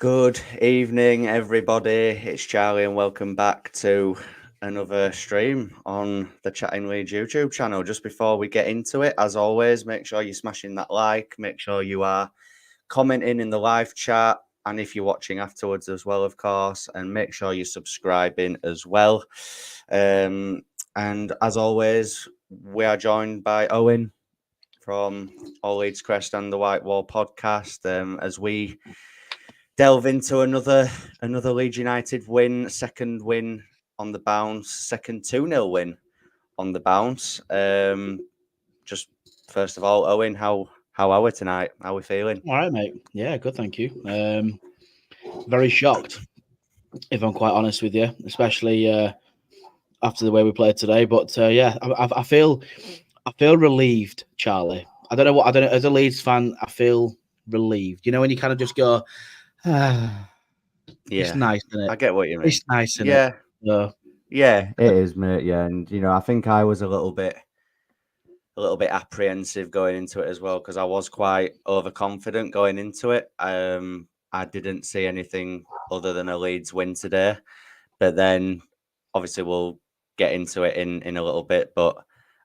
Good evening, everybody. It's Charlie, and welcome back to another stream on the Chatting Leeds YouTube channel. Just before we get into it, as always, make sure you're smashing that like, make sure you are commenting in the live chat, and if you're watching afterwards as well, of course, and make sure you're subscribing as well. And as always, we are joined by Owen from All Leeds Crest and the White Wall podcast as we delve into another Leeds United win, second win on the bounce, second 2-0 win on the bounce. Just first of all, Owen, how are we tonight? How are we feeling? All right, mate. Yeah, good, thank you. Very shocked, if I'm quite honest with you, especially after the way we played today. But yeah, I feel relieved, Charlie. I don't know. As a Leeds fan, I feel relieved. You know, when you kind of just go, Yeah, it's nice, isn't it? I get what you mean. It's nice, isn't Yeah, it? So, yeah, it is, mate. Yeah, and I think I was a little bit apprehensive going into it as well because I was quite overconfident going into it. I didn't see anything other than a Leeds win today, but then obviously we'll get into it in a little bit. But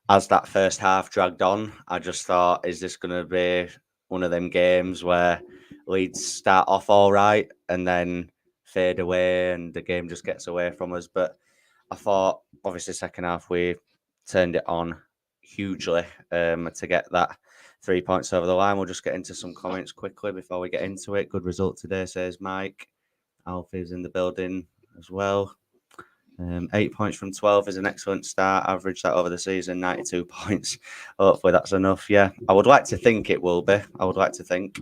as that first half dragged on, I just thought, is this going to be one of them games where Leeds start off all right and then fade away and the game just gets away from us? But I thought, obviously, second half we turned it on hugely to get that 3 points over the line. We'll just get into some comments quickly before we get into it. Good result today, says Mike. Alfie's in the building as well. 8 points from 12 is an excellent start. Average that over the season, 92 points. Hopefully that's enough. Yeah, I would like to think it will be. I would like to think.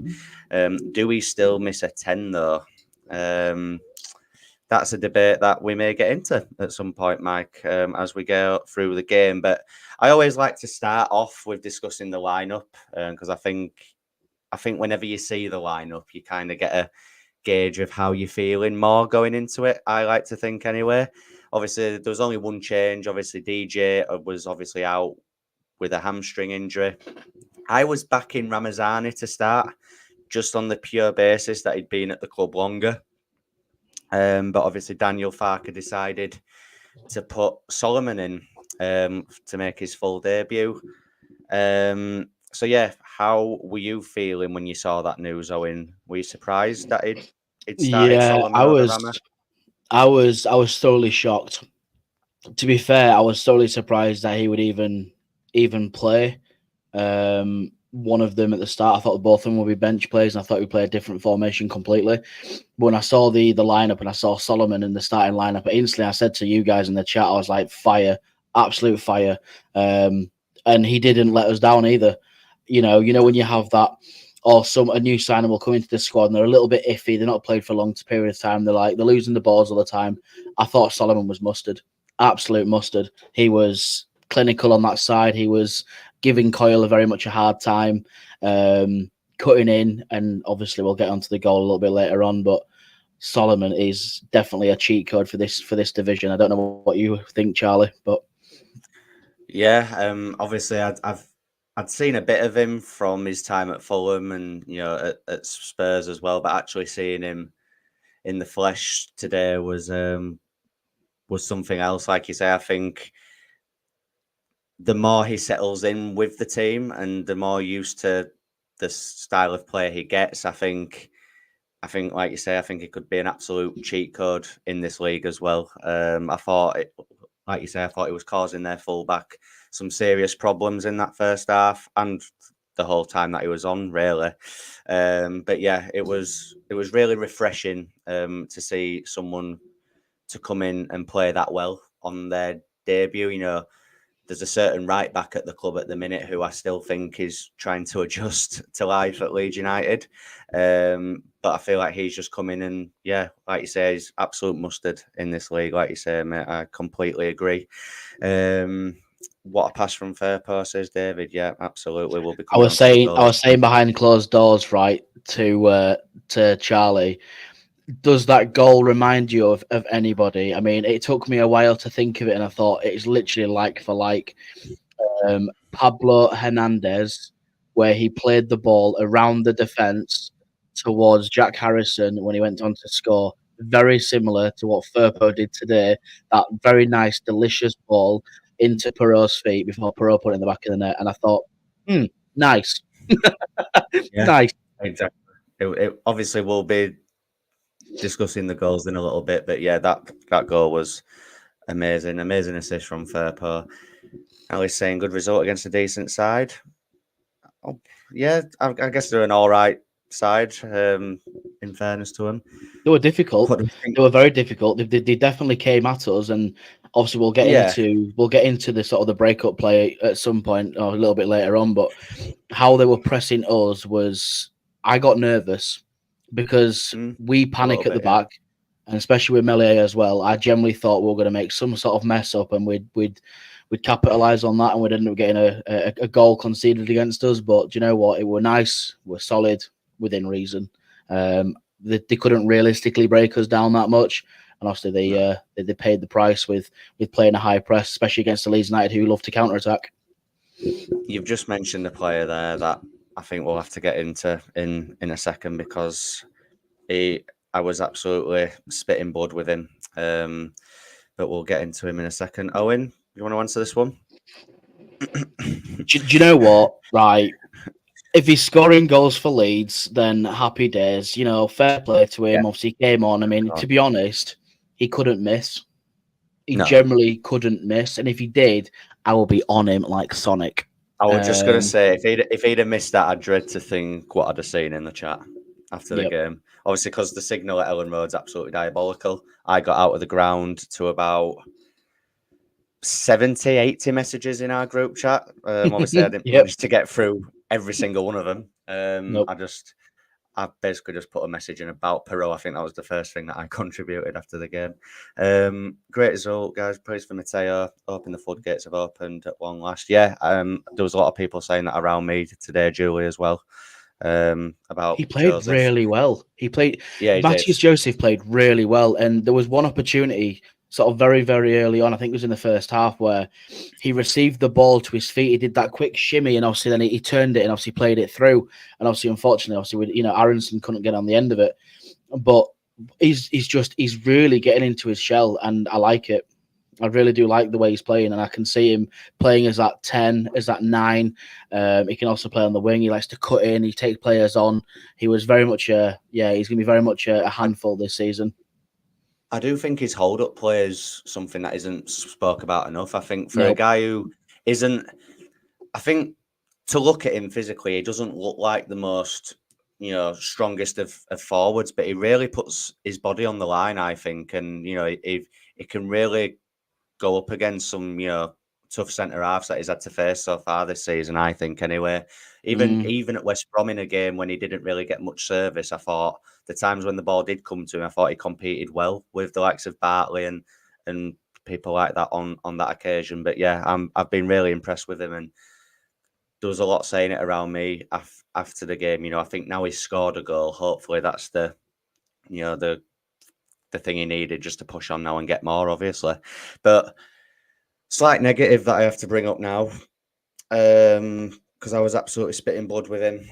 Do we still miss a 10 though? That's a debate that we may get into at some point, Mike, as we go through the game. But I always like to start off with discussing the lineup because I think whenever you see the lineup, you kind of get a gauge of how you're feeling more going into it. I like to think anyway. Obviously, there was only one change. Obviously, DJ was obviously out with a hamstring injury. I was backing Ramazani to start just on the pure basis that he'd been at the club longer. But obviously, Daniel Farker decided to put Solomon in to make his full debut. So yeah, how were you feeling when you saw that news, Owen? Were you surprised that it started Solomon over Rama? I was thoroughly shocked. To be fair, I was thoroughly surprised that he would even play. One of them at the start, I thought both of them would be bench players, and I thought we'd play a different formation completely. But when I saw the lineup and I saw Solomon in the starting lineup, instantly I said to you guys in the chat, I was like, fire, absolute fire. And he didn't let us down either. You know when you have that, or a new signing will come into the squad and they're a little bit iffy. They're not played for a long period of time. They're losing the balls all the time. I thought Solomon was mustard, absolute mustard. He was clinical on that side. He was giving Coyle very much a hard time, cutting in, and obviously we'll get onto the goal a little bit later on. But Solomon is definitely a cheat code for this division. I don't know what you think, Charlie, but yeah, obviously I'd seen a bit of him from his time at Fulham and at Spurs as well, but actually seeing him in the flesh today was something else. Like you say, I think the more he settles in with the team and the more used to the style of play he gets, I think, like you say, I think it could be an absolute cheat code in this league as well. I thought, like you say, I thought it was causing their fullback some serious problems in that first half and the whole time that he was on, really. But yeah, it was really refreshing to see someone to come in and play that well on their debut. There's a certain right back at the club at the minute who I still think is trying to adjust to life at Leeds United. But I feel like he's just come in and, yeah, like you say, he's absolute mustard in this league. Like you say, mate, I completely agree. What a pass from Firpo, says David. Yeah, absolutely. We'll be. I was saying behind closed doors, right, to Charlie. Does that goal remind you of anybody? I mean, it took me a while to think of it, and I thought it's literally like for like Pablo Hernandez, where he played the ball around the defence towards Jack Harrison when he went on to score. Very similar to what Firpo did today. That very nice, delicious ball into Perot's feet before Perot put it in the back of the net. And I thought, nice. Yeah, Nice. exactly. It obviously will be discussing the goals in a little bit, but yeah, that goal was amazing. Amazing assist from Firpo. Ali's saying good result against a decent side. Oh, yeah, I guess they're an all right side. In fairness to them, They were difficult. what do you think? They were very difficult. They definitely came at us, and obviously we'll get into the sort of the breakup play at some point or a little bit later on. But how they were pressing us was, I got nervous because we panic at the back, and especially with Melier as well. I generally thought we were going to make some sort of mess up, and we'd capitalise on that, and we'd end up getting a goal conceded against us. But do you know what? It were nice. We're solid within reason. They couldn't realistically break us down that much, and obviously they paid the price with playing a high press, especially against the Leeds United who love to counter attack. You've just mentioned a player there that I think we'll have to get into in a second because I was absolutely spitting blood with him, but we'll get into him in a second. Owen, you want to answer this one? Do you know what? Right. If he's scoring goals for Leeds, then happy days. You know, fair play to him. Yeah. Obviously, he came on. I mean, to be honest, he couldn't miss. He generally couldn't miss. And if he did, I will be on him like Sonic. I was just going to say, if he'd have missed that, I'd dread to think what I'd have seen in the chat after the game. Obviously, because the signal at Ellen Road's absolutely diabolical. I got out of the ground to about 70, 80 messages in our group chat. Obviously, I didn't manage to get through every single one of them. I basically just put a message in about Perot. I think that was the first thing that I contributed after the game. Great result, guys. Praise for Mateo. Hoping the floodgates have opened at long last. Yeah, there was a lot of people saying that around me today, Julie, as well. About he played Joseph. Really well. He played. Yeah, Matthias Joseph played really well, and there was one opportunity sort of very, very early on. I think it was in the first half where he received the ball to his feet. He did that quick shimmy, and obviously then he turned it and obviously played it through. And obviously, unfortunately, Aronson couldn't get on the end of it. But he's really getting into his shell, and I like it. I really do like the way he's playing, and I can see him playing as that 10, as that 9. He can also play on the wing. He likes to cut in. He takes players on. He was very much he's going to be very much a handful this season. I do think his hold-up play is something that isn't spoke about enough. I think for a guy who isn't... I think to look at him physically, he doesn't look like the most, strongest of forwards, but he really puts his body on the line, I think. And, he can really go up against some, tough centre-halves that he's had to face so far this season, I think, anyway. Even at West Brom in a game when he didn't really get much service, I thought the times when the ball did come to him, I thought he competed well with the likes of Bartley and people like that on that occasion. But yeah, I've been really impressed with him, and there was a lot saying it around me after the game. I think now he's scored a goal. Hopefully that's the thing he needed just to push on now and get more, obviously. But slight negative that I have to bring up now, because I was absolutely spitting blood with him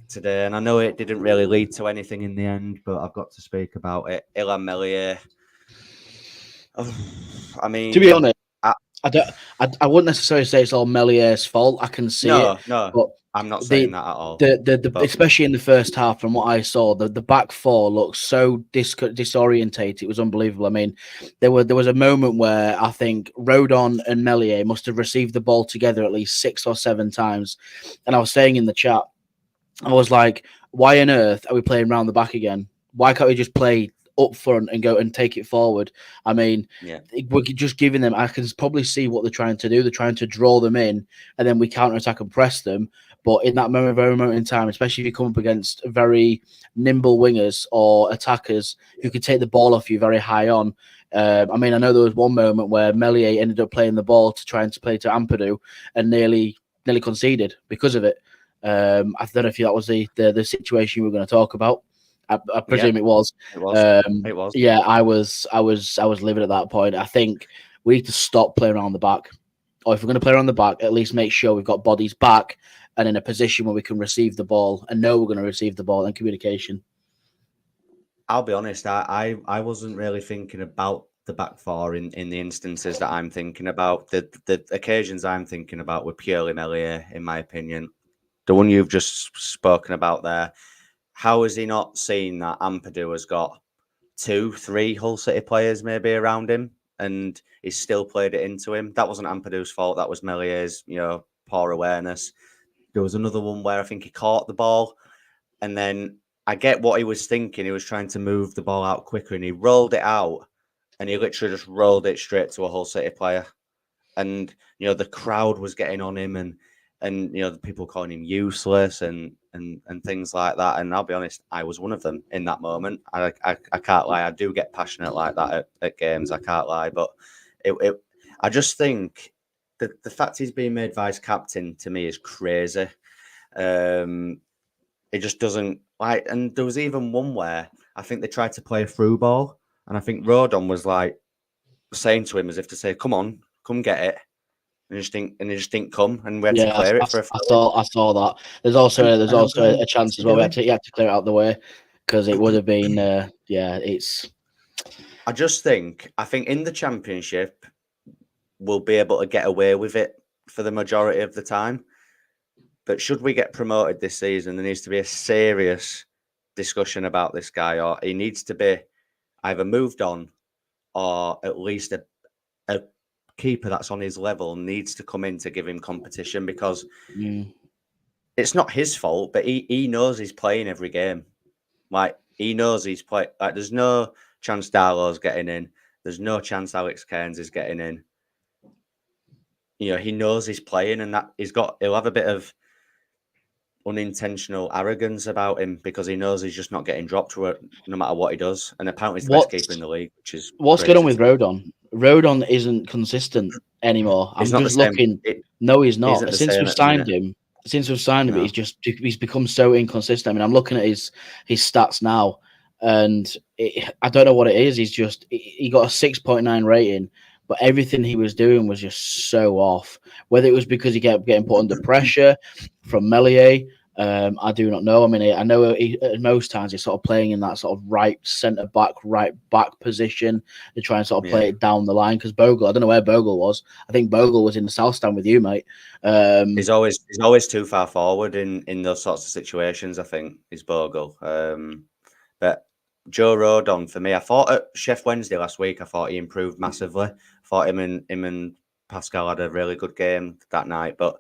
today, and I know it didn't really lead to anything in the end, but I've got to speak about it. Illan Melier. I mean, to be honest, I wouldn't necessarily say it's all Melier's fault. I can see it. No, but I'm not saying that at all. Especially in the first half, from what I saw, the back four looked so disorientated. It was unbelievable. I mean, there was a moment where I think Rodon and Melier must have received the ball together at least 6 or 7 times, and I was saying in the chat, I was like, why on earth are we playing round the back again? Why can't we just play up front and go and take it forward? I mean, we're just giving them... I can probably see what they're trying to do. They're trying to draw them in, and then we counter-attack and press them. But in that very moment in time, especially if you come up against very nimble wingers or attackers who can take the ball off you very high on... I mean, I know there was one moment where Melier ended up playing the ball to try and play to Ampadu and nearly conceded because of it. I don't know if that was the situation we were going to talk about. I presume it was. It was. Yeah, I was livid at that point. I think we need to stop playing around the back. Or if we're going to play around the back, at least make sure we've got bodies back and in a position where we can receive the ball and know we're going to receive the ball, and communication. I'll be honest, I wasn't really thinking about the back four in the instances that I'm thinking about. The occasions I'm thinking about were purely Meslier, in my opinion. The one you've just spoken about there, how has he not seen that Ampadu has got 2-3 Hull City players maybe around him, and he's still played it into him? That wasn't Ampadu's fault. That was Mellier's, poor awareness. There was another one where I think he caught the ball, and then I get what he was thinking. He was trying to move the ball out quicker, and he rolled it out, and he literally just rolled it straight to a Hull City player. And the crowd was getting on him, and the people calling him useless and things like that. And I'll be honest, I was one of them in that moment. I can't lie. I do get passionate like that at games. I can't lie, but I just think that the fact he's being made vice captain to me is crazy. It just doesn't like. And there was even one where I think they tried to play a through ball, and I think Rodon was like saying to him as if to say, "Come on, come get it." And he just didn't come, and we had to clear it for a foul. I saw that. There's also a chance as well. You had to clear it out of the way, because it would have been it's. I think in the Championship we'll be able to get away with it for the majority of the time. But should we get promoted this season, there needs to be a serious discussion about this guy, or he needs to be either moved on, or at least a keeper that's on his level needs to come in to give him competition, because it's not his fault, but he knows he's playing every game. Like, he knows he's playing. Like, there's no chance Darlow's getting in. There's no chance Alex Cairns is getting in. He knows he's playing, and that he'll have a bit of unintentional arrogance about him, because he knows he's just not getting dropped no matter what he does. And apparently he's the best keeper in the league, which is what's going on with Rodon. Rodon isn't consistent anymore. I'm just looking. No, he's not. Since we've signed him, he's become so inconsistent. I mean, I'm looking at his stats now, and I don't know what it is. He got a 6.9 rating, but everything he was doing was just so off. Whether it was because he kept getting put under pressure from Meslier, I do not know. I mean, I know most times he's sort of playing in that sort of right centre back, right back position to try and sort of play it down the line. Because Bogle, I don't know where Bogle was. I think Bogle was in the south stand with you, mate. He's always too far forward in those sorts of situations, I think, is Bogle. But Joe Rodon, for me, I thought at Chef Wednesday last week, I thought he improved massively. I thought him and Pascal had a really good game that night. But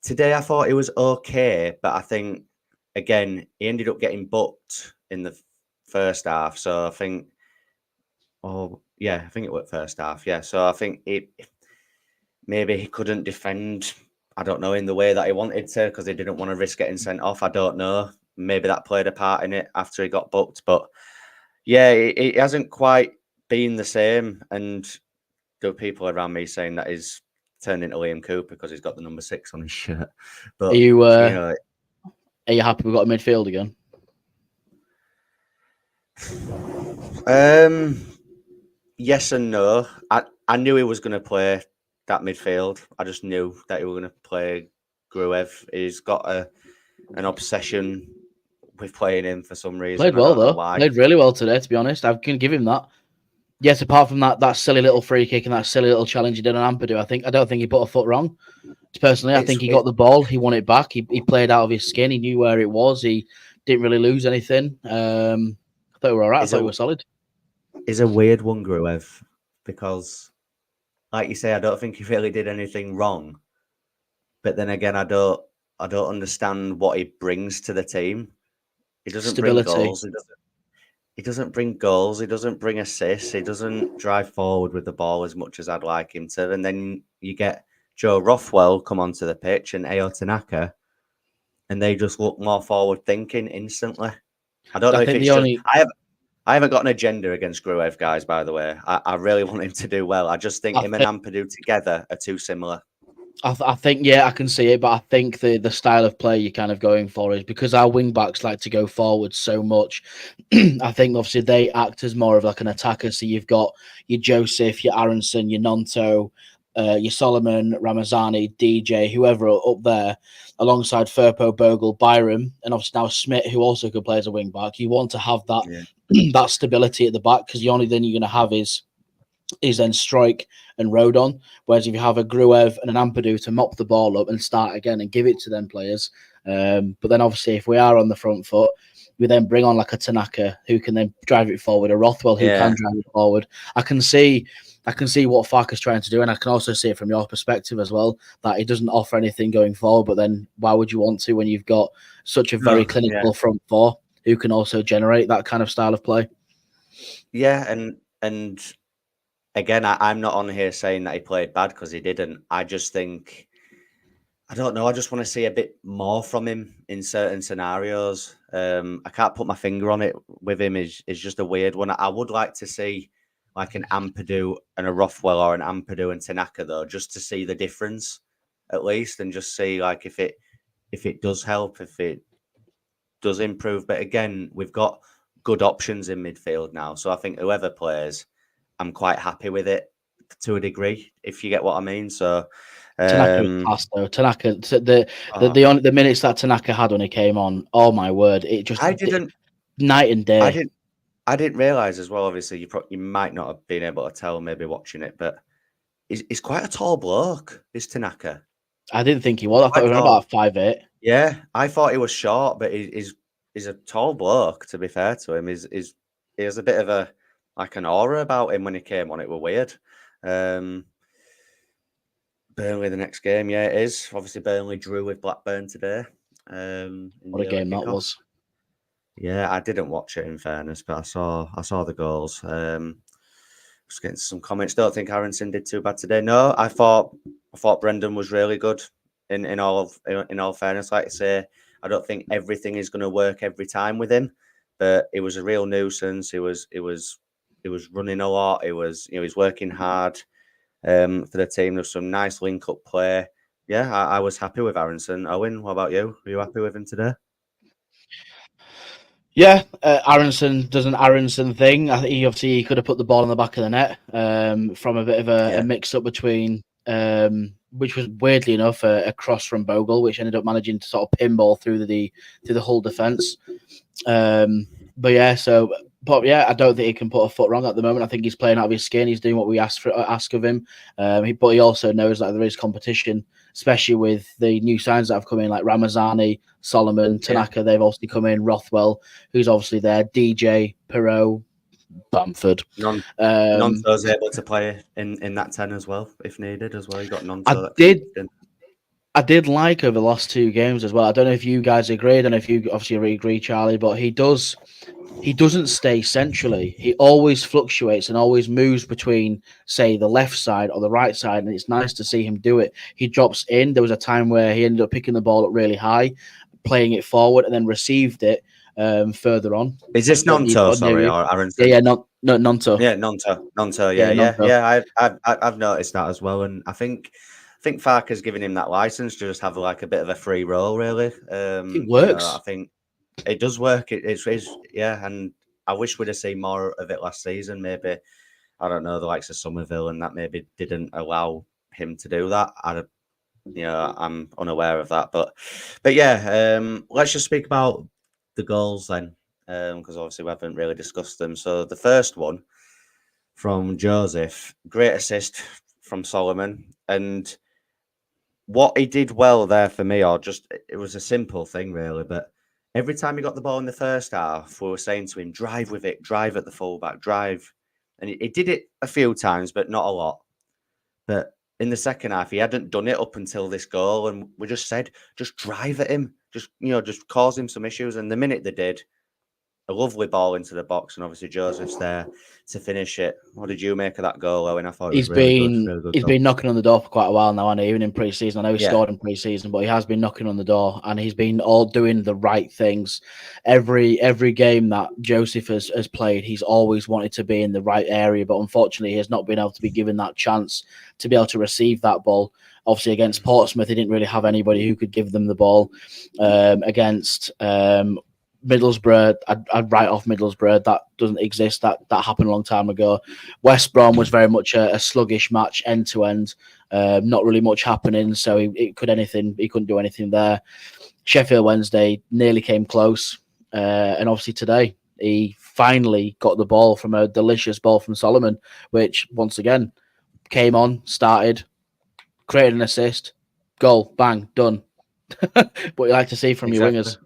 today I thought he was okay. But I think, again, he ended up getting booked in the first half. So I think, I think it was first half. Yeah. So I think maybe he couldn't defend, I don't know, in the way that he wanted to, because he didn't want to risk getting sent off. I don't know. Maybe that played a part in it after he got booked. But yeah, it hasn't quite been the same. And there are people around me saying that he's turned into Liam Cooper because he's got the number 6 on his shirt. But are you happy we've got a midfield again? Yes and no. I knew he was going to play that midfield. I just knew that he was going to play Gruev. He's got an obsession with playing him for some reason. Played well though. Played really well today, to be honest. I can give him that. Yes, apart from that silly little free kick and that silly little challenge he did on Ampadu, I don't think he put a foot wrong. Personally, I think he got the ball, he won it back, he played out of his skin, he knew where it was, he didn't really lose anything. I thought we were all right. I thought we were solid. It's a weird one, Gruev, because, like you say, I don't think he really did anything wrong. But then again, I don't understand what he brings to the team. He doesn't bring goals. He doesn't bring goals. He doesn't bring assists. He doesn't drive forward with the ball as much as I'd like him to. And then you get Joe Rothwell come onto the pitch and Ayo Tanaka, and they just look more forward thinking instantly. I don't know if it's I haven't got an agenda against Gruev, guys, by the way. I really want him to do well. I just think him and Ampadu together are too similar. I think, I can see it, but I think the style of play you're kind of going for is because our wing backs like to go forward so much. I think obviously they act as more of like an attacker. So you've got your Joseph, your Aronson, your Gnonto, your Solomon, Ramazani, DJ, whoever are up there, alongside Firpo, Bogle, Byram, and obviously now Smith, who also could play as a wing back. You want to have that that stability at the back, because the only thing you're going to have is then Strike and Rodon. Whereas if you have a Gruev and an Ampadu to mop the ball up and start again and give it to them players, but then obviously if we are on the front foot, we then bring on like a Tanaka who can then drive it forward, a Rothwell who can drive it forward. I can see what Farke's trying to do, and I can also see it from your perspective as well, that it doesn't offer anything going forward, but then why would you want to when you've got such a very clinical front four who can also generate that kind of style of play? Yeah, and again, I'm not on here saying that he played bad, because he didn't. I just think, I don't know, I just want to see a bit more from him in certain scenarios. I can't put my finger on it with him. Is just a weird one. I would like to see like an Ampadu and a Rothwell, or an Ampadu and Tanaka, though, just to see the difference at least, and just see like if it does help, if it does improve. But again, we've got good options in midfield now, so I think whoever plays, I'm quite happy with it to a degree, if you get what I mean. So Tanaka was class though. Tanaka, the minutes that Tanaka had when he came on, oh my word, it just night and day. I didn't realize as well. Obviously, you might not have been able to tell maybe watching it, but he's quite a tall bloke, this Tanaka. I didn't think he was. I thought he was about 5'8". Yeah, I thought he was short, but he's a tall bloke. To be fair to him, he has a bit of an aura about him when he came on. It were weird. Burnley the next game, yeah, it is. Obviously, Burnley drew with Blackburn today. What a game that was! Yeah, I didn't watch it in fairness, but I saw the goals. Just getting some comments. Don't think Aronson did too bad today. No, I thought Brendan was really good. In all fairness, like I say, I don't think everything is going to work every time with him, but it was a real nuisance. It was running a lot. It was, he's working hard for the team. There's some nice link up play. Yeah, I was happy with Aronson. Owen, what about you? Were you happy with him today? Yeah, Aronson does an Aronson thing. I think he could have put the ball in the back of the net from a bit of a mix-up between, which was weirdly enough a cross from Bogle, which ended up managing to sort of pinball through the whole defence. But yeah, I don't think he can put a foot wrong at the moment. I think he's playing out of his skin. He's doing what we ask of him. But he also knows that there is competition, especially with the new signs that have come in, like Ramazani, Solomon, Tanaka. They've obviously come in. Rothwell, who's obviously there. DJ, Perot, Bamford. Gnonto's able to play in that 10 as well, if needed as well. You got Gnonto. I did like over the last two games as well. I don't know if you guys agree. I don't know if you obviously agree, Charlie, but he doesn't stay centrally. He always fluctuates and always moves between, say, the left side or the right side, and it's nice to see him do it. He drops in. There was a time where he ended up picking the ball up really high, playing it forward, and then received it further on. Is this Gnonto, sorry, or Aronson? Yeah, Gnonto. Yeah, Gnonto. Yeah. I've noticed that as well, and I think Farke's giving him that license to just have like a bit of a free roll, really. It works. I think it does work. It's and I wish we'd have seen more of it last season. Maybe, I don't know, the likes of Somerville, and that maybe didn't allow him to do that. I'm unaware of that, but yeah, let's just speak about the goals then, because obviously we haven't really discussed them. So the first one from Joseph, great assist from Solomon, and what he did well there for me, it was a simple thing really, but every time he got the ball in the first half, we were saying to him, drive with it, drive at the fullback, drive. And he did it a few times, but not a lot. But in the second half, he hadn't done it up until this goal. And we just said, just drive at him, just cause him some issues. And the minute they did, a lovely ball into the box, and obviously Joseph's there to finish it. What did you make of that goal, Owen? I thought it was really good. He's been knocking on the door for quite a while now, hasn't he? Even in pre-season. I know he scored in pre-season, but he has been knocking on the door, and he's been all doing the right things. Every game that Joseph has played, he's always wanted to be in the right area, but unfortunately, he has not been able to be given that chance to be able to receive that ball. Obviously, against Portsmouth, he didn't really have anybody who could give them the ball. Against Middlesbrough, I'd write off Middlesbrough. That doesn't exist. That happened a long time ago. West Brom was very much a sluggish match, end to end. Not really much happening, so he couldn't do anything there. Sheffield Wednesday nearly came close, and obviously today he finally got the ball from a delicious ball from Solomon, which once again came on, started, created an assist, goal, bang, done. What you like to see from your wingers.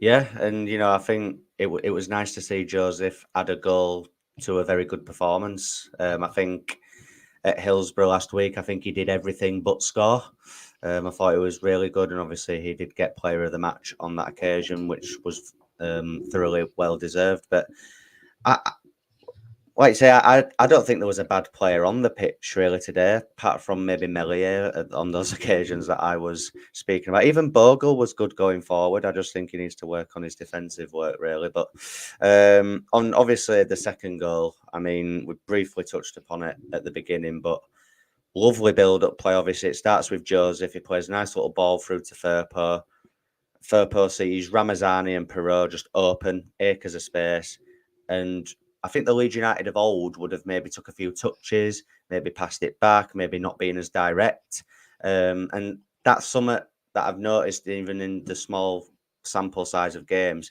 Yeah, and I think it was nice to see Joseph add a goal to a very good performance. I think at Hillsborough last week, I think he did everything but score. I thought it was really good, and obviously he did get player of the match on that occasion, which was thoroughly well deserved. But like I say, I don't think there was a bad player on the pitch really today, apart from maybe Melier on those occasions that I was speaking about. Even Bogle was good going forward. I just think he needs to work on his defensive work really. But on obviously the second goal, I mean, we briefly touched upon it at the beginning, but lovely build-up play. Obviously, it starts with Joseph. He plays a nice little ball through to Firpo. Firpo sees Ramazani and Perot just open, acres of space, and I think the Leeds United of old would have maybe took a few touches, maybe passed it back, maybe not being as direct. And that's something that I've noticed even in the small sample size of games.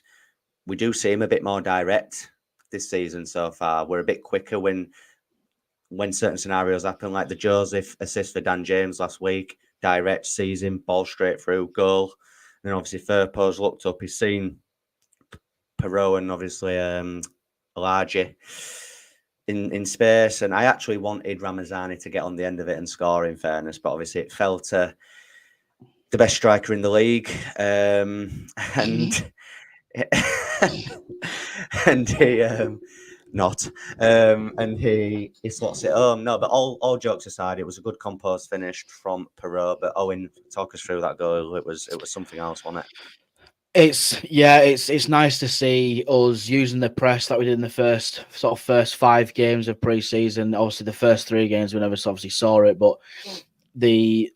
We do seem a bit more direct this season so far. We're a bit quicker when certain scenarios happen, like the Joseph assist for Dan James last week. Direct, sees him, ball straight through, goal. And then obviously Firpo's looked up, he's seen Perot and obviously Largy in space, and I actually wanted Ramazani to get on the end of it and score, in fairness, but obviously it fell to the best striker in the league, and and he and he slots it home. No, but all jokes aside, it was a good composed finish from Perot. But Owen, talk us through that goal. It was something else, wasn't it? It's nice to see us using the press that we did in the first 5 games of pre-season. Obviously, the first 3 games we never obviously saw it, but the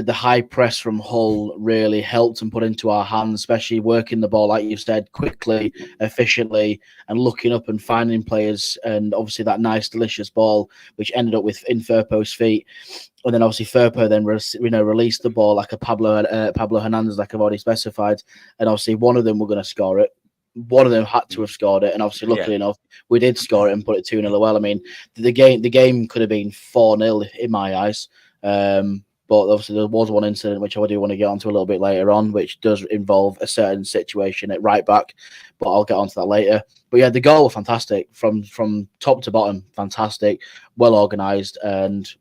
high press from Hull really helped and put into our hands, especially working the ball, like you said, quickly, efficiently, and looking up and finding players. And obviously that nice, delicious ball, which ended up in Firpo's feet. And then obviously Firpo then released the ball like a Pablo Hernandez, like I've already specified. And obviously one of them were going to score it. One of them had to have scored it, and obviously, luckily enough, we did score it and put it 2-0 well. I mean, the game could have been 4-0 in my eyes. But obviously there was one incident which I do want to get onto a little bit later on, which does involve a certain situation at right back, but I'll get onto that later. But yeah, the goal was fantastic from top to bottom, fantastic, well organised, and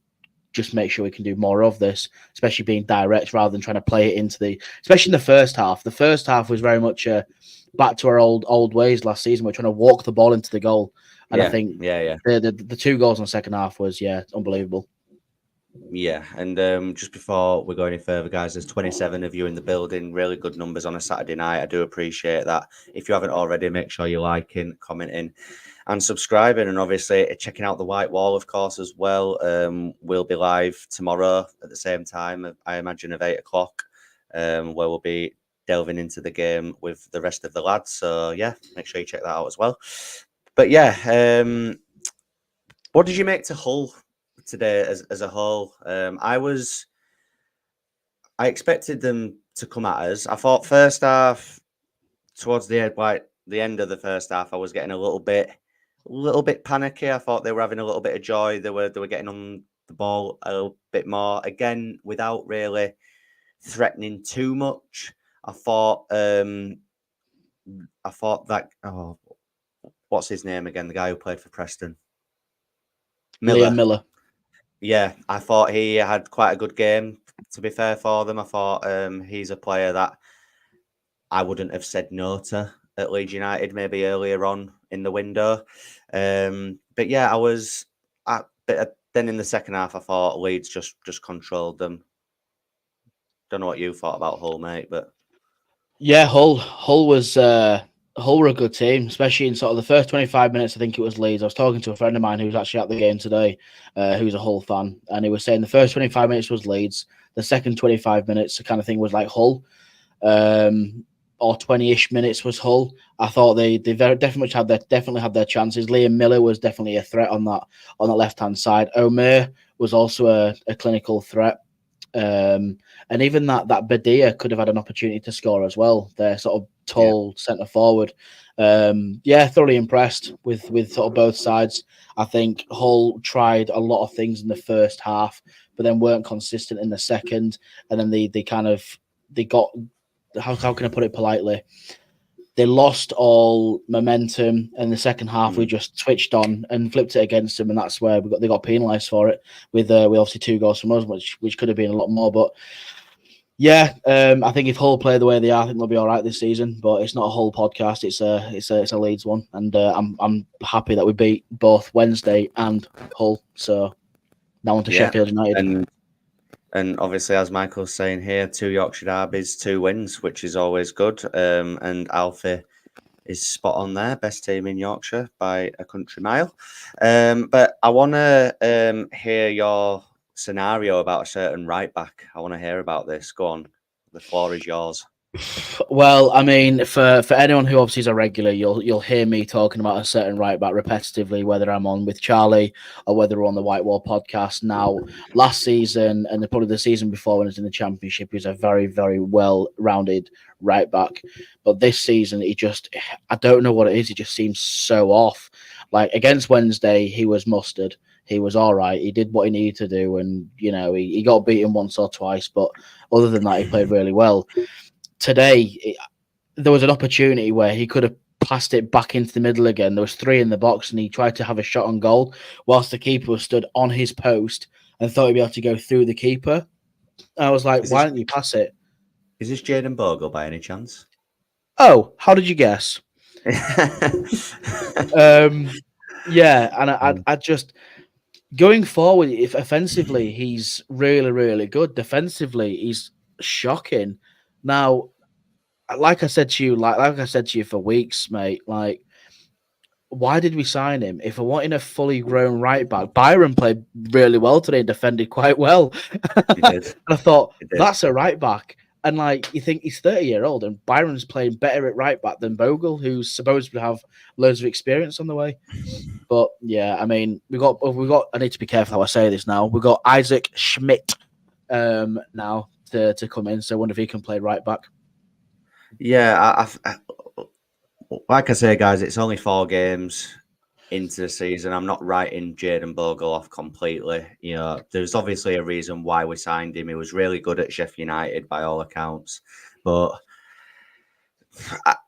just make sure we can do more of this, especially being direct rather than trying to play it into especially in the first half. The first half was very much back to our old ways last season. We're trying to walk the ball into the goal. And I think the 2 goals in the second half was, unbelievable. Yeah, and just before we go any further, guys, there's 27 of you in the building. Really good numbers on a Saturday night. I do appreciate that. If you haven't already, make sure you're liking, commenting, and subscribing, and obviously checking out the White Wall, of course, as well. We'll be live tomorrow at the same time, I imagine, of 8 o'clock, where we'll be delving into the game with the rest of the lads. So yeah, make sure you check that out as well. But yeah, what did you make to Hull today as a whole? I expected them to come at us. I thought first half, towards the end of the first half, I was getting a little bit panicky. I thought they were having a little bit of joy. They were getting on the ball a little bit more, again, without really threatening too much. I thought that what's his name again? The guy who played for Preston, Miller. Yeah, I thought he had quite a good game, to be fair for them. I thought he's a player that I wouldn't have said no to at Leeds United maybe earlier on in the window. But yeah, then in the second half, I thought Leeds just controlled them. Don't know what you thought about Hull, mate, but yeah, Hull were a good team, especially in sort of the first 25 minutes. I think it was Leeds. I was talking to a friend of mine who was actually at the game today, who's a Hull fan, and he was saying the first 25 minutes was Leeds. The second 25 minutes, the kind of thing, was like Hull. or 20-ish minutes was Hull. I thought they definitely had their chances. Liam Miller was definitely a threat on that left hand side. Omer was also a clinical threat. And even that Badia could have had an opportunity to score as well. They're sort of tall centre forward. Thoroughly impressed with sort of both sides. I think Hull tried a lot of things in the first half, but then weren't consistent in the second. And then they got, how can I put it politely? They lost all momentum, and the second half we just switched on and flipped it against them, and that's where they got penalised for it with obviously 2 goals from us, which could have been a lot more. But I think if Hull play the way they are, I think they'll be all right this season. But it's not a Hull podcast; it's a Leeds one, and I'm happy that we beat both Wednesday and Hull. So now on to Sheffield United. And obviously, as Michael's saying here, 2 Yorkshire derbies, 2 wins, which is always good. And Alfie is spot on there, best team in Yorkshire by a country mile. But I want to hear your scenario about a certain right back. I want to hear about this. Go on, the floor is yours. Well, I mean, for anyone who obviously is a regular, you'll hear me talking about a certain right back repetitively, whether I'm on with Charlie or whether we're on the White Wall podcast. Now, last season and probably the season before when he was in the Championship, he was a very, very well-rounded right back. But this season, I don't know what it is. He just seems so off. Like against Wednesday, he was mustard. He was all right. He did what he needed to do, and he got beaten once or twice. But other than that, he played really well. Today, there was an opportunity where he could have passed it back into the middle again. There was 3 in the box, and he tried to have a shot on goal whilst the keeper was stood on his post and thought he'd be able to go through the keeper. I was like, why don't you pass it? Is this Jayden Bogle by any chance? Oh, how did you guess? I just going forward, if offensively he's really, really good. Defensively, he's shocking. Now, like I said to you for weeks, mate, like, why did we sign him? If we're wanting a fully grown right back, Byron played really well today and defended quite well. He did. And I thought, that's a right back. And you think he's 30-year-old and Byron's playing better at right back than Bogle, who's supposed to have loads of experience on the way. But I mean, we got. I need to be careful how I say this now. We've got Isaac Schmidt now to come in. So I wonder if he can play right back. Yeah, like I say, guys, it's only 4 games into the season. I'm not writing Jayden Bogle off completely. There's obviously a reason why we signed him. He was really good at Sheffield United by all accounts. But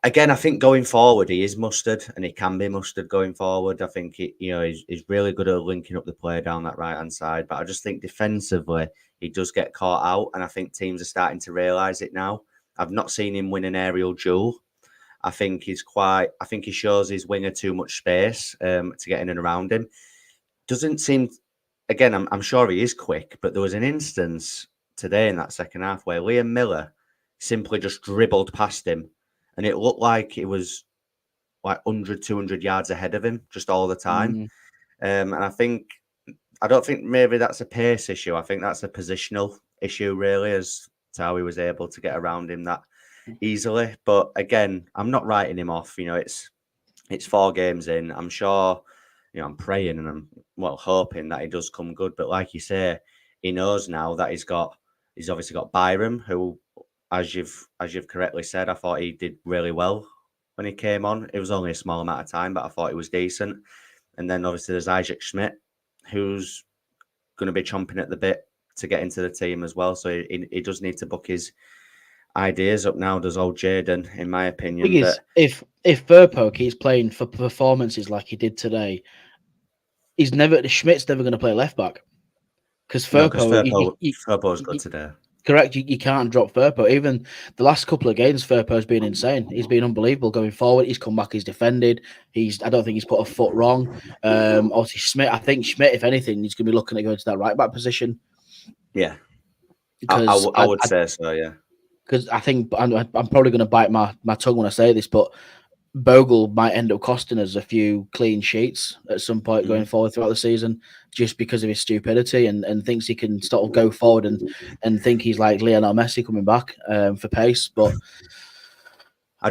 again, I think going forward, he is mustard, and he can be mustard going forward. I think he's really good at linking up the play down that right-hand side. But I just think defensively, he does get caught out, and I think teams are starting to realise it now. I've not seen him win an aerial duel. I think he shows his winger too much space to get in and around him. Doesn't seem, again, I'm sure he is quick, but there was an instance today in that second half where Liam Miller simply just dribbled past him, and it looked like it was like 100, 200 yards ahead of him just all the time. And I don't think maybe that's a pace issue. I think that's a positional issue, really, as to how he was able to get around him that easily. But again, I'm not writing him off. It's 4 games in. I'm sure, I'm praying and I'm hoping that he does come good. But like you say, he knows now that he's obviously got Byron, who, as you've correctly said, I thought he did really well when he came on. It was only a small amount of time, but I thought he was decent. And then obviously there's Isaac Schmidt, who's going to be chomping at the bit to get into the team as well. So he does need to book his ideas up now, does old Jayden, in my opinion. If Firpo keeps playing for performances like he did today, Schmidt's never going to play left back because Firpo's good today. Correct, you can't drop Firpo. Even the last couple of games, Firpo's been insane. He's been unbelievable going forward. He's come back, he's defended. I don't think he's put a foot wrong. Obviously Schmidt, if anything, he's going to be looking at going to that right back position. Yeah, I would say so. Yeah. Because I think I'm probably going to bite my tongue when I say this, but Bogle might end up costing us a few clean sheets at some point going forward throughout the season, just because of his stupidity and thinks he can sort of go forward and think he's like Lionel Messi coming back for pace. But I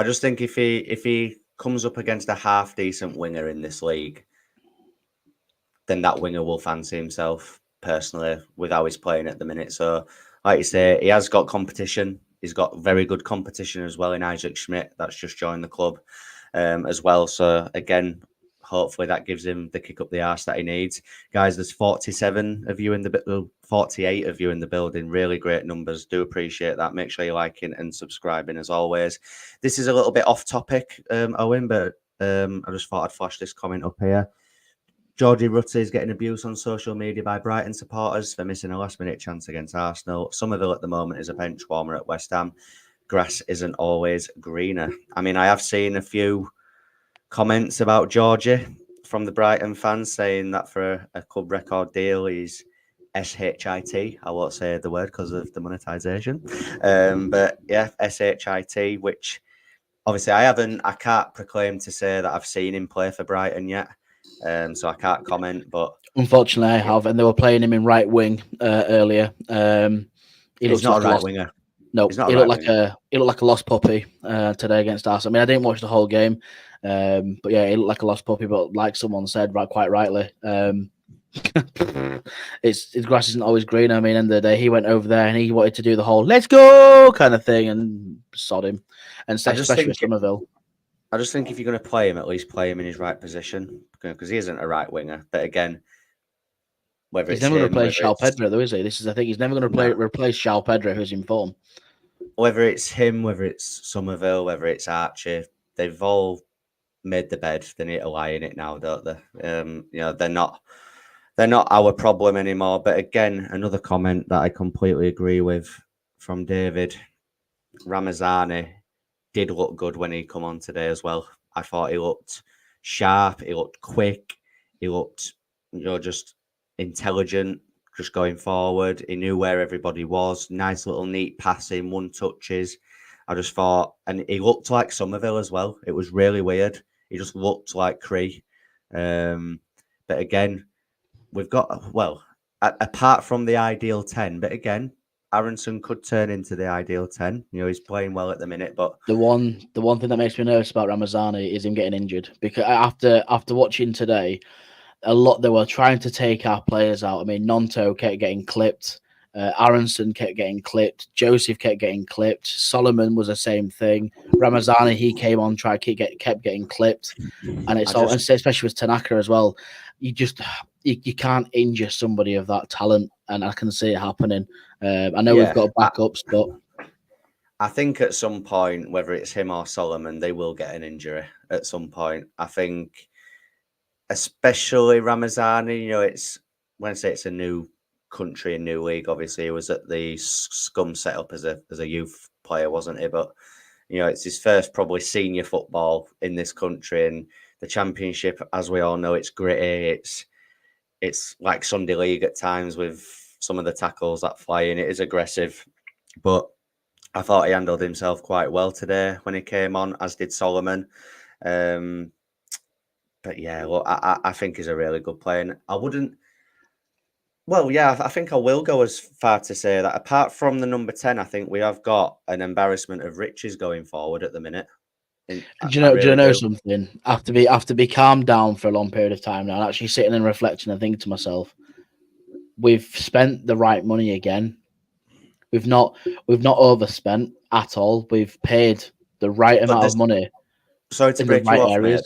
just think if he comes up against a half decent winger in this league, then that winger will fancy himself personally with how he's playing at the minute. So, like you say, he has got competition. He's got very good competition as well in Isaac Schmidt. That's just joined the club as well. So again, hopefully that gives him the kick up the arse that he needs. Guys, there's 47 of you in the 48 of you in the building. Really great numbers. Do appreciate that. Make sure you're liking and subscribing as always. This is a little bit off topic, Owen, but I just thought I'd flash this comment up here. Georgie Rutter is getting abused on social media by Brighton supporters for missing a last-minute chance against Arsenal. Somerville at the moment is a bench warmer at West Ham. Grass isn't always greener. I mean, I have seen a few comments about Georgie from the Brighton fans saying that for a club record deal, he's SHIT. I won't say the word because of the monetisation. But yeah, SHIT, which obviously I can't proclaim to say that I've seen him play for Brighton yet. So I can't comment, but unfortunately I have, and they were playing him in right wing earlier. He's not a right winger. No, he looked like a lost puppy today against Arsenal. I mean, I didn't watch the whole game, but yeah, he looked like a lost puppy. But like someone said, quite rightly, it's grass isn't always green. I mean, end of the day, he went over there and he wanted to do the whole "let's go" kind of thing, and sod him. And especially with Somerville. I just think if you're going to play him, at least play him in his right position, because he isn't a right winger. But again, whether he's never going to replace João Pedro, though, is he? This is, I think, he's never going to replace João Pedro, who's in form. Whether it's him, whether it's Somerville, whether it's Archie, they've all made the bed. They need to lie in it now, don't they? They're not our problem anymore. But again, another comment that I completely agree with from David. Ramazani did look good when he come on today as well. I thought he looked sharp, he looked quick, he looked, just intelligent, just going forward. He knew where everybody was. Nice little neat passing, one touches. I just thought, and he looked like Somerville as well. It was really weird. He just looked like Cree. But again, we've got, apart from the ideal 10, but again, Aronson could turn into the ideal 10. He's playing well at the minute, but the one thing that makes me nervous about Ramazani is him getting injured, because after watching today, a lot they were trying to take our players out. I mean, Gnonto kept getting clipped, Aronson kept getting clipped, Joseph kept getting clipped, Solomon was the same thing. Ramazani, he came on, kept getting clipped, and especially with Tanaka as well. You can't injure somebody of that talent, and I can see it happening. I know we've got backups, but I think at some point, whether it's him or Solomon, they will get an injury at some point. I think, especially Ramazani, it's when I say it's a new country, a new league. Obviously, he was at the Scum setup as a youth player, wasn't he? But it's his first probably senior football in this country, and the Championship, as we all know, it's gritty. It's like Sunday League at times with some of the tackles that fly in. It is aggressive, but I thought he handled himself quite well today when he came on, as did Solomon. But yeah, look, I think he's a really good player. And I think I will go as far to say that apart from the number 10, I think we have got an embarrassment of riches going forward at the minute. Do you know something? After be calmed down for a long period of time now, and actually sitting and reflecting and thinking to myself, we've spent the right money again. We've not overspent at all. We've paid the right amount of money. Sorry to break you off, mate,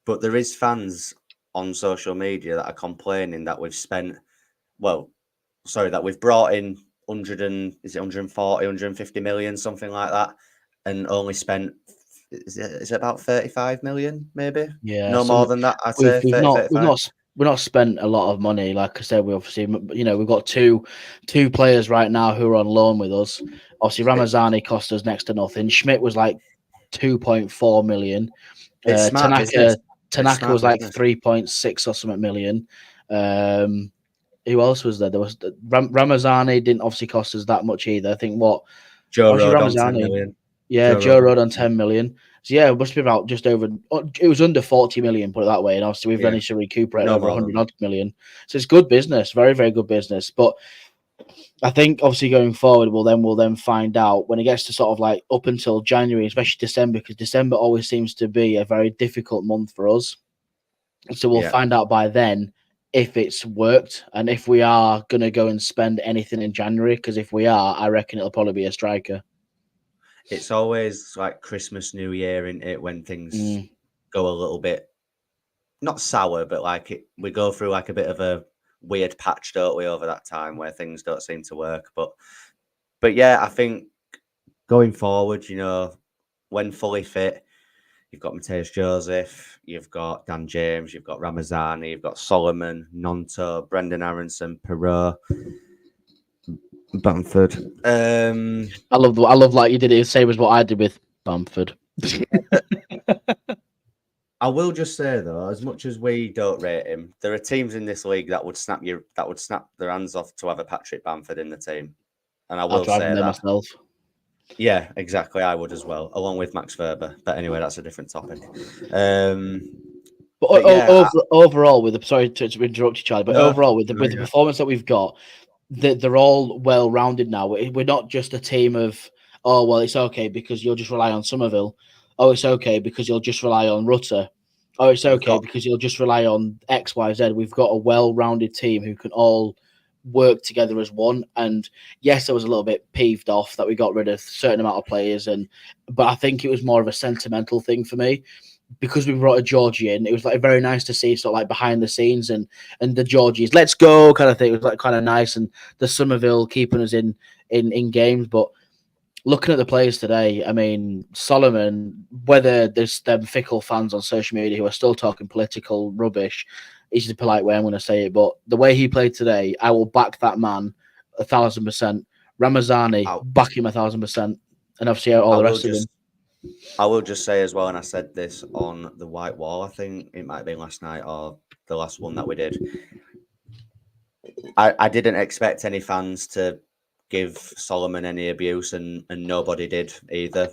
but there is fans on social media that are complaining that we've spent, that we've brought in 140, 150 million, something like that, and only spent, is it about 35 million, maybe? Yeah. No more than that, I'd say. We've not spent a lot of money. Like I said, we obviously, we've got two players right now who are on loan with us. Obviously, Ramazani cost us next to nothing. Schmidt was like 2.4 million. Tanaka was like 3.6 or something million. Who else was there? There was Ramazani didn't obviously cost us that much either. I think Joe Rode on 10 million. Yeah, Joe Rode on 10 million. So yeah, it must be about just over. It was under 40 million, put it that way. And obviously, we've managed to recuperate over 100 million. So it's good business, very, very good business. But I think obviously going forward, we'll then find out when it gets to sort of like up until January, especially December, because December always seems to be a very difficult month for us. So we'll find out by then if it's worked and if we are going to go and spend anything in January. Because if we are, I reckon it'll probably be a striker. It's always like Christmas, New Year, isn't it, when things go a little bit not sour, but like we go through like a bit of a weird patch, don't we, over that time where things don't seem to work. But yeah, I think going forward, you know, when fully fit, you've got Mateus Joseph, you've got Dan James, you've got Ramazani, you've got Solomon, Gnonto, Brendan Aronson, Perot, Bamford. I love like you did it the same as what I did with Bamford. I will just say though, as much as we don't rate him, there are teams in this league that would snap their hands off to have a Patrick Bamford in the team, and I will say that myself. Yeah, exactly. I would as well, along with Max Verber. But anyway, that's a different topic. Overall, sorry to interrupt you, Charlie, but overall with the performance that we've got, they're all well rounded now. We're not just a team of it's okay because you'll just rely on Somerville. Oh, it's okay because you'll just rely on Rutter. Oh, it's okay because you'll just rely on X, Y, Z. We've got a well-rounded team who can all work together as one. And yes, I was a little bit peeved off that we got rid of a certain amount of players, but I think it was more of a sentimental thing for me. Because we brought a Georgie in, it was like very nice to see sort of like behind the scenes and the Georgies, let's go kind of thing. It was like kind of nice, and the Somerville keeping us in games. But looking at the players today, I mean, Solomon, whether there's them fickle fans on social media who are still talking political rubbish, is a polite way I'm going to say it, but the way he played today, I will back that man 1,000%. Ramazani, back him 1,000%, and obviously all the rest of them. I will just say as well, and I said this on the White Wall, I think it might have been last night or the last one that we did. I didn't expect any fans to give Solomon any abuse, and nobody did either,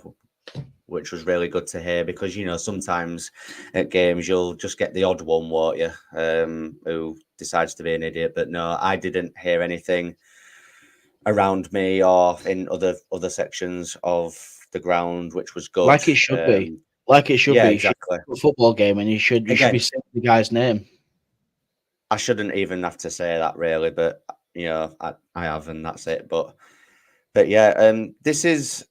which was really good to hear, because, you know, sometimes at games you'll just get the odd one, won't you, who decides to be an idiot. But no, I didn't hear anything around me or in other sections of the ground, which was good. Like it should be. Like it should be. Exactly. A football game, and you should be saying the guy's name. I shouldn't even have to say that really, but you know, I have, and that's it. But yeah, this is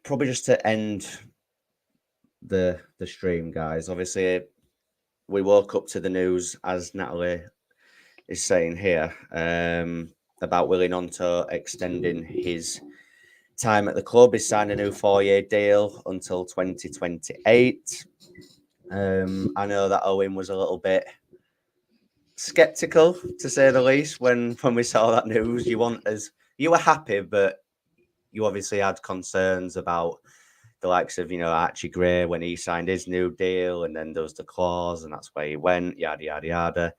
probably just to end the stream, guys. Obviously, we woke up to the news, as Natalie is saying here, about Willie Gnonto extending his time at the club. He's signed a new 4-year deal until 2028. I know that Owen was a little bit skeptical, to say the least, when we saw that news. You were happy, but you obviously had concerns about the likes of, you know, Archie Gray when he signed his new deal, and then there was the clause, and that's where he went, yada yada yada.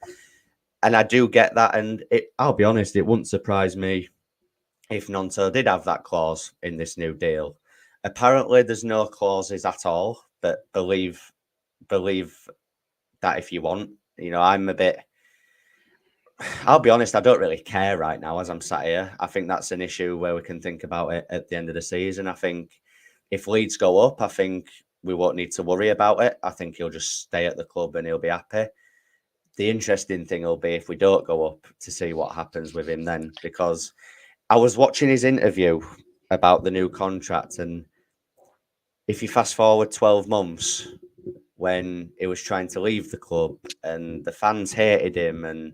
And I do get that, and I'll be honest, it wouldn't surprise me if Gnonto did have that clause in this new deal. Apparently, there's no clauses at all, but believe that if you want. You know, I'll be honest, I don't really care right now as I'm sat here. I think that's an issue where we can think about it at the end of the season. I think if Leeds go up, I think we won't need to worry about it. I think he'll just stay at the club and he'll be happy. The interesting thing will be if we don't go up, to see what happens with him then, because I was watching his interview about the new contract, and if you fast forward 12 months when he was trying to leave the club and the fans hated him, and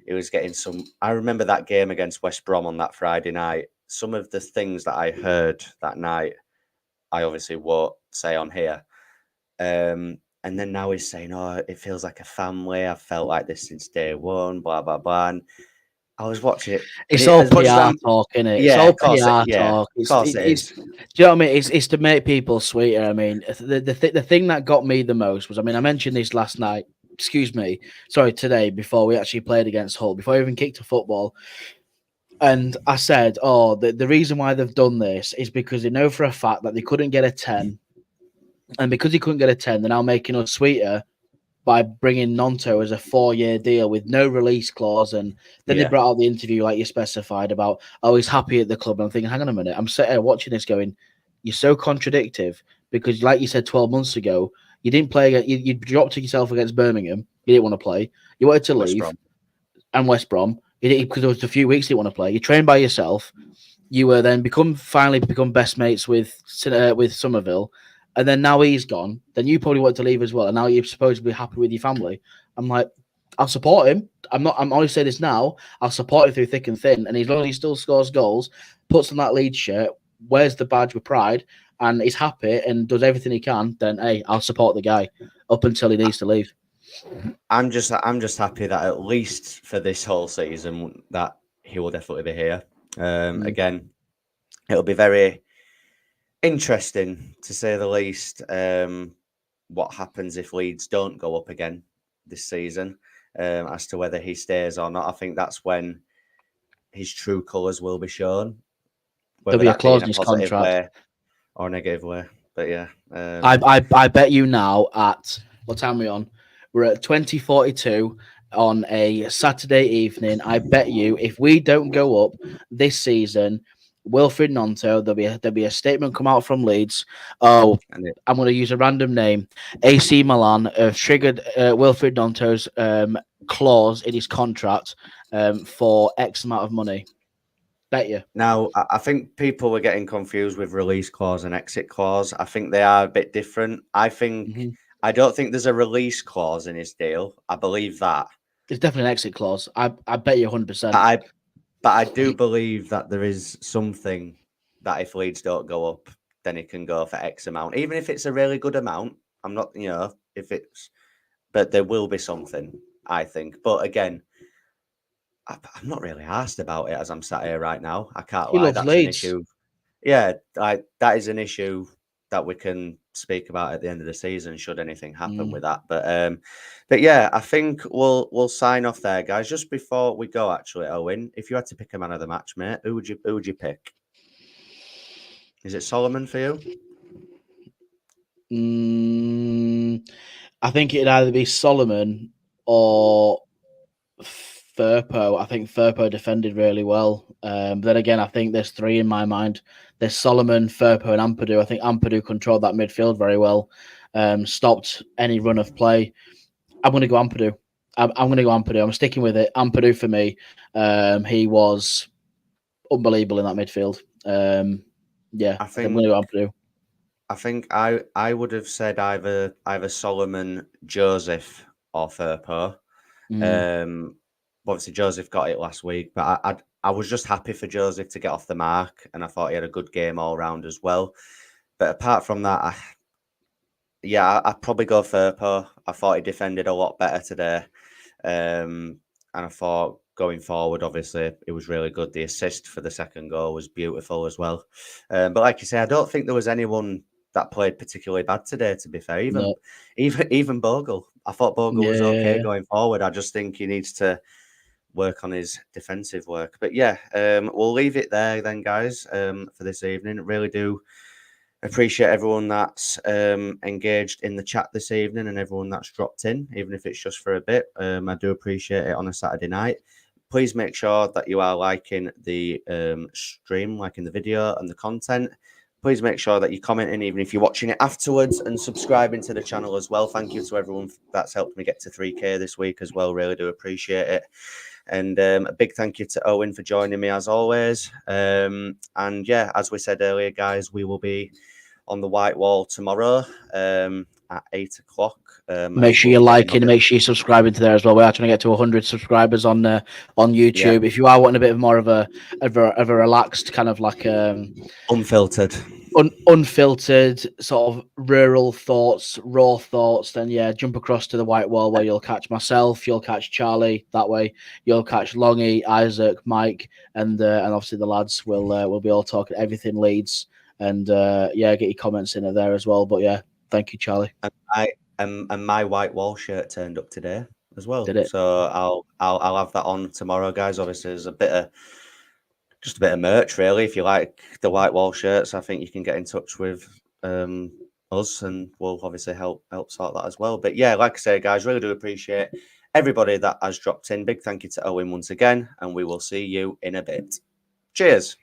he was getting I remember that game against West Brom on that Friday night. Some of the things that I heard that night, I obviously won't say on here. And then now he's saying, oh, it feels like a family. I've felt like this since day one, blah, blah, blah. And I was watching it. It's all PR talk, isn't it? Yeah, it's all PR talk. Of course it is. Do you know what I mean? It's to make people sweeter. I mean, the thing that got me the most was, I mean, I mentioned this last night. Today, before we actually played against Hull, before I even kicked a football. And I said, the reason why they've done this is because they know for a fact that they couldn't get a 10. And because he couldn't get a 10, they're now making us sweeter by bringing Gnonto as a 4-year deal with no release clause. And then they brought out the interview, like you specified, about, oh, he's happy at the club. I'm thinking, hang on a minute. I'm sitting here watching this going, you're so contradictive because, like you said 12 months ago, you didn't play, you dropped yourself against Birmingham. You didn't want to play. You wanted to leave. And West Brom. Because there was a few weeks you didn't want to play. You trained by yourself. You were then finally become best mates with Somerville. And then now he's gone. Then you probably want to leave as well. And now you're supposed to be happy with your family. I'm like, I'll support him. I'm only saying this now. I'll support him through thick and thin. And as long as he still scores goals, puts on that Leeds shirt, wears the badge with pride, and is happy and does everything he can, then hey, I'll support the guy up until he needs to leave. I'm just happy that at least for this whole season that he will definitely be here. Again, it'll be very interesting to say the least. What happens if Leeds don't go up again this season, as to whether he stays or not. I think that's when his true colours will be shown. There'll be a clause in his contract or a negative way. But yeah, I bet you now at what time are we on? We're at 20:42 on a Saturday evening. I bet you if we don't go up this season, Wilfried Gnonto, there'll be a statement come out from Leeds. Oh, I'm going to use a random name. AC Milan have triggered Wilfried Gnonto's clause in his contract for X amount of money. Bet you. Now, I think people were getting confused with release clause and exit clause. I think they are a bit different. I don't think there's a release clause in his deal. I believe that. There's definitely an exit clause. I bet you 100%. But I do believe that there is something that if Leeds don't go up, then it can go for X amount. Even if it's a really good amount. I'm not, but there will be something, I think. But again, I'm not really asked about it as I'm sat here right now. I can't lie. That's Leeds. An issue. Yeah, that is an issue that we can speak about at the end of the season should anything happen with that. But yeah, I think we'll sign off there, guys. Just before we go, actually, Owen, if you had to pick a man of the match, mate, who would you pick? Is it Solomon for you? I think it'd either be Solomon or Firpo. I think Firpo defended really well. But then again, I think there's three in my mind. There's Solomon, Firpo, and Ampadu. I think Ampadu controlled that midfield very well. Stopped any run of play. I'm going to go Ampadu. I'm going to go Ampadu. I'm sticking with it. Ampadu for me. He was unbelievable in that midfield. Yeah, I think I'm going to go Ampadu. I think I would have said either Solomon, Joseph, or Firpo. Obviously, Joseph got it last week, but I was just happy for Joseph to get off the mark, and I thought he had a good game all round as well. But apart from that, I'd probably go Firpo. I thought he defended a lot better today, and I thought going forward, obviously, it was really good. The assist for the second goal was beautiful as well. But like you say, I don't think there was anyone that played particularly bad today, to be fair. Even Bogle. I thought Bogle was okay going forward. I just think he needs to work on his defensive work. But yeah, we'll leave it there then, guys, for this evening. Really do appreciate everyone that's engaged in the chat this evening and everyone that's dropped in, even if it's just for a bit. I do appreciate it on a Saturday night. Please make sure that you are liking the stream, liking the video and the content. Please make sure that you're commenting, even if you're watching it afterwards, and subscribing to the channel as well. Thank you to everyone that's helped me get to 3K this week as well. Really do appreciate it. And a big thank you to Owen for joining me as always. And yeah, as we said earlier, guys, we will be on the White Wall tomorrow at 8 o'clock. Make sure you're liking and make sure you're subscribing to there as well. We're trying to get to 100 subscribers on YouTube. Yeah. If you are wanting a bit more of a relaxed kind of like unfiltered sort of rural thoughts, raw thoughts, then yeah, jump across to the White Wall where you'll catch myself, you'll catch Charlie that way, you'll catch Longy, Isaac, Mike, and obviously the lads will be all talking everything Leeds, and yeah, get your comments in there as well. But yeah, thank you, Charlie. And my White Wall shirt turned up today as well. Did it? So I'll have that on tomorrow, guys. Obviously, there's just a bit of merch, really. If you like the White Wall shirts, I think you can get in touch with us, and we'll obviously help sort that as well. But yeah, like I say, guys, really do appreciate everybody that has dropped in. Big thank you to Owen once again, and we will see you in a bit. Cheers.